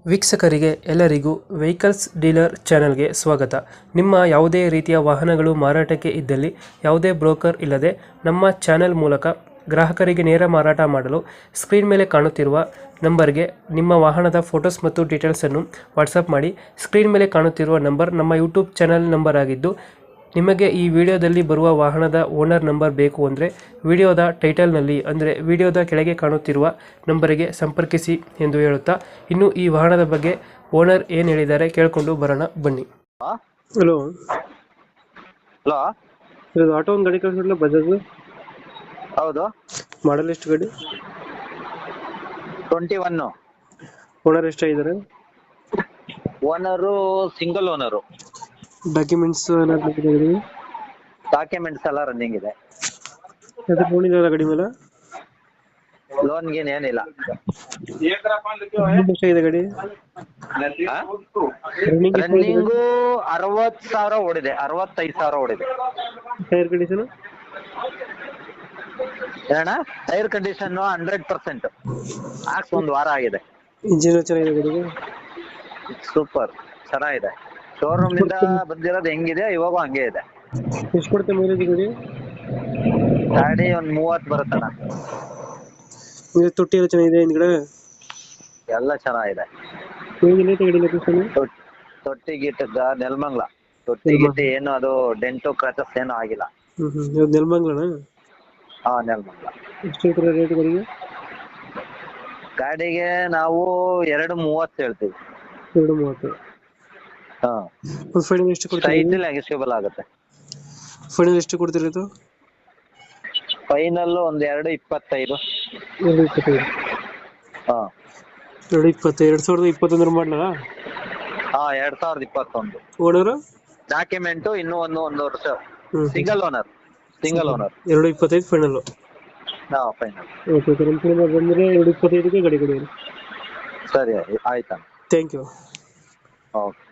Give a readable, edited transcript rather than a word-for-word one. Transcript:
ವೀಕ್ಷಕರಿಗೆ ಎಲ್ಲರಿಗೂ vehicles dealer ಚಾನೆಲ್ಗೆ ಸ್ವಾಗತ. ನಿಮ್ಮ ಯಾವುದೇ ರೀತಿಯ ವಾಹನಗಳು ಮಾರಾಟಕ್ಕೆ ಇದ್ದಲ್ಲಿ ಯಾವುದೇ ಬ್ರೋಕರ್ ಇಲ್ಲದೆ ನಮ್ಮ ಚಾನೆಲ್ ಮೂಲಕ ಗ್ರಾಹಕರಿಗೆ ನೇರ ಮಾರಾಟ ಮಾಡಲು ಸ್ಕ್ರೀನ್ ಮೇಲೆ ಕಾಣುತ್ತಿರುವ ನಂಬರ್ಗೆ ನಿಮ್ಮ ವಾಹನದ ಫೋಟೋಸ್ ಮತ್ತು ಡೀಟೇಲ್ಸನ್ನು ವಾಟ್ಸಪ್ ಮಾಡಿ. ಸ್ಕ್ರೀನ್ ಮೇಲೆ ಕಾಣುತ್ತಿರುವ ನಂಬರ್ ನಮ್ಮ ಯೂಟ್ಯೂಬ್ ಚಾನೆಲ್ ನಂಬರ್ ಆಗಿದ್ದು, ನಿಮಗೆ ಈ ವಿಡಿಯೋದಲ್ಲಿ ಬರುವ ವಾಹನದ ಓನರ್ ನಂಬರ್ ಬೇಕು ಅಂದರೆ ವಿಡಿಯೋದ ಟೈಟಲ್ನಲ್ಲಿ ಅಂದರೆ ವಿಡಿಯೋದ ಕೆಳಗೆ ಕಾಣುತ್ತಿರುವ ನಂಬರಿಗೆ ಸಂಪರ್ಕಿಸಿ ಎಂದು ಹೇಳುತ್ತಾ, ಇನ್ನು ಈ ವಾಹನದ ಬಗ್ಗೆ ಓನರ್ ಏನು ಹೇಳಿದ್ದಾರೆ ಕೇಳಿಕೊಂಡು ಬರೋಣ ಬನ್ನಿ. ಹಲೋ ಹಲೋ, ಇದು ಆಟೋ ಒಂದು ಗಾಡಿ ಕಳಿಸಿದ್ರಲ್ಲ ಬಜಾಜ್, ಹೌದು. ಮಾಡಲ್ ಎಷ್ಟು ಗಾಡಿ? 21. ಓನರ್ ಎಷ್ಟಾಗಿದ್ದಾರೆ? Owner single owner. Documents documents ಎಲ್ಲ ರನ್ನಿಂಗ್ ಇದೆ. ಲೋನ್ ಇದೆಯಲ್ಲ ಗಾಡಿ ಮೇಲೆ? ಲೋನ್ ಗೀನ್ ಏನಿಲ್ಲ. ಎಷ್ಟಾಗಿದೆ ಗಾಡಿ ರನ್ನಿಂಗು 60,000 ಓಡಿದೆ, 65,000 ಓಡಿದೆ. ಟೈರ್ ಕಂಡೀಷನ್ ಏನಣ್ಣ? Tyre condition 100%. ಹಾಕ್ಸ್ ಒಂದು ವಾರ ಆಗಿದೆ. ಇಂಜಿನ್ ಚೆನ್ನಾಗಿದೆ ಗಾಡಿಗೆ? ಸೂಪರ್ ಚೆನ್ನಾಗಿದೆ. ಶೋರೂಮ್ ನಿಂದ ಬಂದಿರೋದು ಹೆಂಗಿದೆ ಇವಾಗೂ ಹಂಗೆ ಇದೆ. ಎಷ್ಟು ಕೊಡುತ್ತೆ ಮೈಲೇಜ್ ಗಾಡಿ? ಗಾಡಿ ಒಂದ್ 30 ಬರುತ್ತಣ್ಣ. ತೊಟ್ಟಿ ಎಲ್ಲ ಚೆನ್ನಾಗಿದೆ ಹಿಂದ್ಗಡೆ? ಎಲ್ಲ ಚೆನ್ನಾಗಿದೆ. ಗಾಡಿ ಲೊಕೇಶನ್? ತೊಟ್ಟಿ ಗಿಟ್ಟದ ನೆಲಮಂಗ್ಲ. ತೊಟ್ಟಿ ಗಿಟ್ಟಿ ಏನು ಅದು ಡೆಂಟು ಕ್ರಾಚಸ್ ಏನು ಆಗಿಲ್ಲ. ನೆಲಮಂಗ್ಲನ? ಹಾ, ನೆಲಮಂಗ್ಲ. ಎಷ್ಟು ಹೇಳ್ತೀರಾ ರೇಟ್ ಗಾಡಿಗೆ? ಗಾಡಿಗೆ ನಾವು 230 ಹೇಳ್ತೀವಿ. 230. ಹಾ, ಫೈನಲ್ ಎಷ್ಟು ಕೊಡ್ತೀರಾ? ಸ್ಟ್ರೈಟ್ ನೆಗೆಸಿಬಲ್ ಆಗುತ್ತೆ. ಫೈನಲ್ ಎಷ್ಟು ಕೊಡ್ತೀರಾ ಇದು? ಫೈನಲ್ ಒಂದ್ 225. 225. ಹಾ, 2021 ಮಾಡಲ? ಹಾ, 2021. ಓನರ್ ಡಾಕ್ಯುಮೆಂಟ್ ಇನ್ನೂ ಒಂದು ವರ್ಷ. Single owner. 225 ಫೈನಲ್. ಹಾ, ಫೈನಲ್. ಓಕೆ ಸರ್, ನಮ್ಮ ಕಡೆಯಿಂದ ಬಂದರೆ 225ಗೆ ಗಾಡಿ ಕೊಡಿ. ಸರಿ, ಆಯ್ತಾ? Thank you. ಓಕೆ.